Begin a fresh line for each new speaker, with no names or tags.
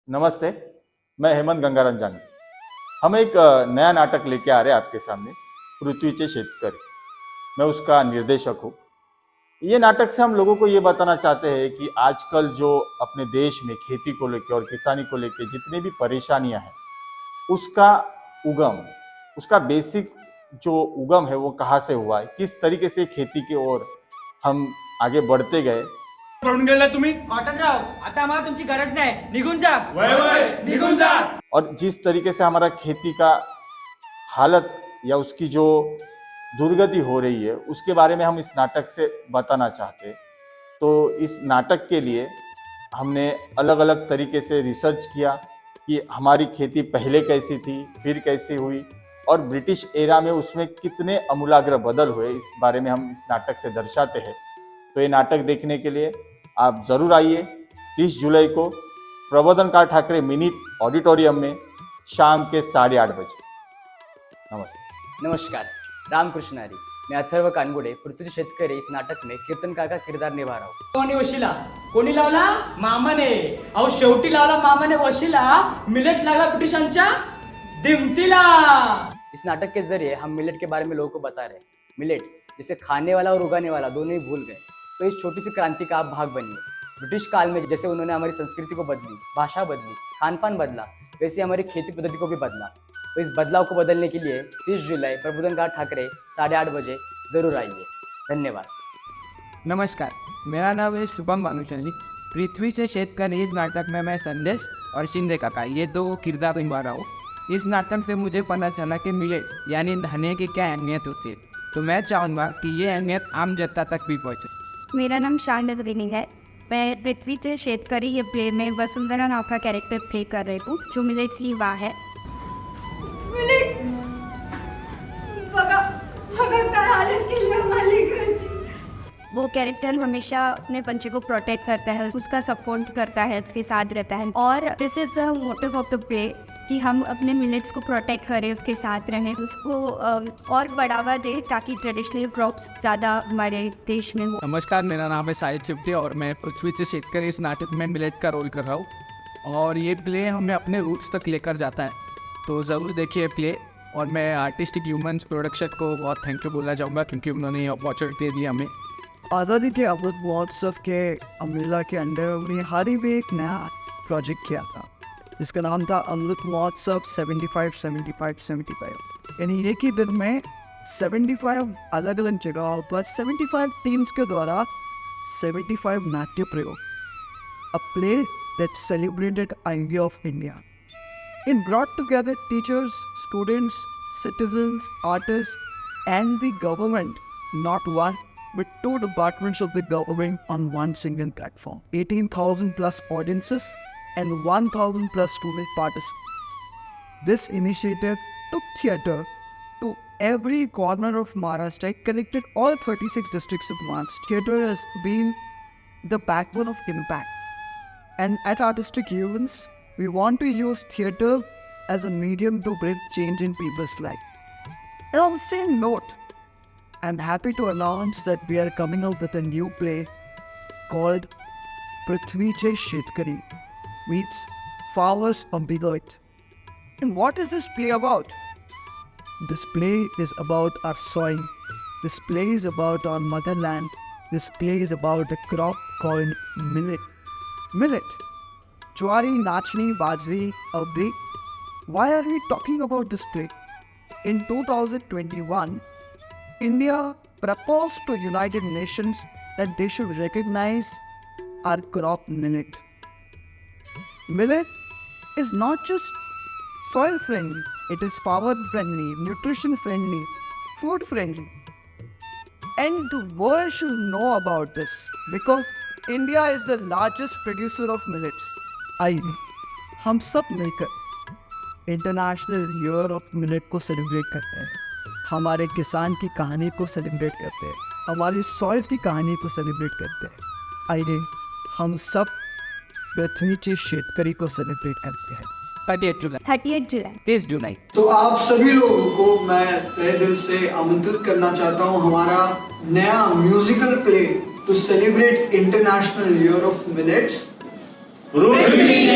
नमस्ते, मैं हेमंत गंगारंजन। हम एक नया नाटक लेके आ रहे हैं आपके सामने, पृथ्वीचे शेतकरी। मैं उसका निर्देशक हूँ। ये नाटक से हम लोगों को ये बताना चाहते हैं कि आजकल जो अपने देश में खेती को लेके और किसानी को लेके जितनी भी परेशानियां हैं, उसका उगम, उसका बेसिक जो उगम है वो कहाँ से हुआ है, किस तरीके से खेती की ओर हम आगे बढ़ते गए।
पळून गेला तुम्ही
कॉटनराव, आता आम्हाला तुमची गरज नाही, निघून जा.
वय वय निघून जा.
और जिस तरीके से हमारा खेती का हालत या उसकी जो दुर्गति हो रही है उसके बारे में हम इस नाटक से बताना चाहते हैं। तो इस नाटक के लिए हमने अलग अलग तरीके से रिसर्च किया कि हमारी खेती पहले कैसी थी, फिर कैसी हुई और ब्रिटिश एरा में उसमें कितने आमूलाग्र बदल हुए, इस बारे में हम इस नाटक से दर्शाते हैं। तो ये नाटक देखने के लिए आप ज़रूर आइए 30 जुलाई को प्रबोधनकार ठाकरे मिनी ऑडिटोरियम में शाम के 8:30 बजे। नमस्ते।
नमस्कार, रामकृष्ण हरी. मैं अथर्व कानगुडे, पृथ्वीचे शेतकरी इस नाटक में कीर्तनकार का किरदार निभा रहा हूँ. कोणी वशिला, कोणी लावला मामाने. अहो शेवटी लावला मामाने वशिला, मिलेट लागला ब्रिटिशांच्या दिमतीला. इस नाटक के जरिए हम मिलेट के बारे में लोगों को बता रहे हैं. मिलेट जिसे खाने वाला और उगाने वाला दोनों ही भूल गए, तो इस छोटी सी क्रांति का आप भाग बनिए. ब्रिटिश काल में जैसे उन्होंने हमारी संस्कृति को बदली, भाषा बदली, खान पान बदला, वैसे हमारी खेती पद्धति को भी बदला. तो इस बदलाव को बदलने के लिए 30 जुलाई प्रबोधनकार ठाकरे 8:30 बजे जरूर आइए. धन्यवाद.
नमस्कार, मेरा नाम है शुभम भानुशाली. पृथ्वी से शेतकरी इस नाटक में मैं संदेश और शिंदे काका ये दो किरदार निभा रहा हूँ. इस नाटक से मुझे पता चला कि मिलेट्स यानी धान्य की क्या अहमियत होती है. तो मैं चाहूँगा कि ये अहमियत आम जनता तक भी पहुँचे.
मेरा नाम शानद रिनी है. मैं पृथ्वी से शेतकरी ये प्ले में वसुंधरा नाव का कैरेक्टर प्ले कर रही हूँ, जो मिलेट्स की माँ है.
मिलेट बघा बघा काय हालत केली मालिकाची.
वो कैरेक्टर हमेशा अपने बच्चे को प्रोटेक्ट करता है, उसका सपोर्ट करता है, उसके साथ रहता है. और this is the motive of the play कि हम अपने मिलेट्स को प्रोटेक्ट करें, उसके साथ रहें, उसको और बढ़ावा दें ताकि ट्रेडिशनल क्रॉप्स ज़्यादा हमारे देश में हो.
नमस्कार, मेरा नाम है साहिल चिप्टे और मैं पृथ्वी से शेतकरी इस नाटक में मिलेट का रोल कर रहा हूँ. और ये प्ले हमें अपने रूट्स तक लेकर जाता है, तो ज़रूर देखिए प्ले. और मैं आर्टिस्टिक ह्यूमन्स प्रोडक्शन को बहुत थैंक यू बोलना चाहूँगा क्योंकि उन्होंने ये अपॉर्चुनिटी दी हमें.
आज़ादी के अमृत महोत्सव के अमृला के अंडर में हाल ही में एक नया प्रोजेक्ट किया था जिसका नाम था अमृत महोत्सव 75-75-75. यानी एक ही दिन में 75 अलग अलग जगहों पर 75 टीम्स के द्वारा 75 नाट्य प्रयोग. अ play that celebrated idea of India. It brought together teachers, students, citizens, artists, and the government, not one, but two departments of the government on one single platform. 18,000 plus audiences and 1,000 plus student participants. This initiative took theatre to every corner of Maharashtra, connected all 36 districts of Maharashtra. Theatre has been the backbone of impact. And at Artistic Humans, we want to use theatre as a medium to bring change in people's life. And on the same note, I'm happy to announce that we are coming out with a new play called Prithvi Se Shetkari meets Farmers of the Earth. And what is this play about? This play is about our soil. This play is about our motherland. This play is about a crop called millet. Millet. Jwari, Nachni, Bajri, Abdi. Why are we talking about this play? In 2021, India proposed to United Nations that they should recognize our crop millet. Millet is not just soil friendly, it is power friendly, nutrition friendly, food friendly. And the world should know about this because India is the largest producer of millets. आइए हम सब मिलकर international year of millet को celebrate करते हैं. हमारे किसान की कहानी को सेलिब्रेट करते हैं, हमारी सॉइल की कहानी को सेलिब्रेट करते हैं. आइए हम सब पृथ्वी के शेतकरी को सेलिब्रेट करते हैं.
38 जुलाई,
38 जुलाई,
30 जुलाई.
तो आप सभी लोगों को मैं तहे दिल से आमंत्रित करना चाहता हूं हमारा नया musical play to celebrate international year of millets.
पृथ्वी से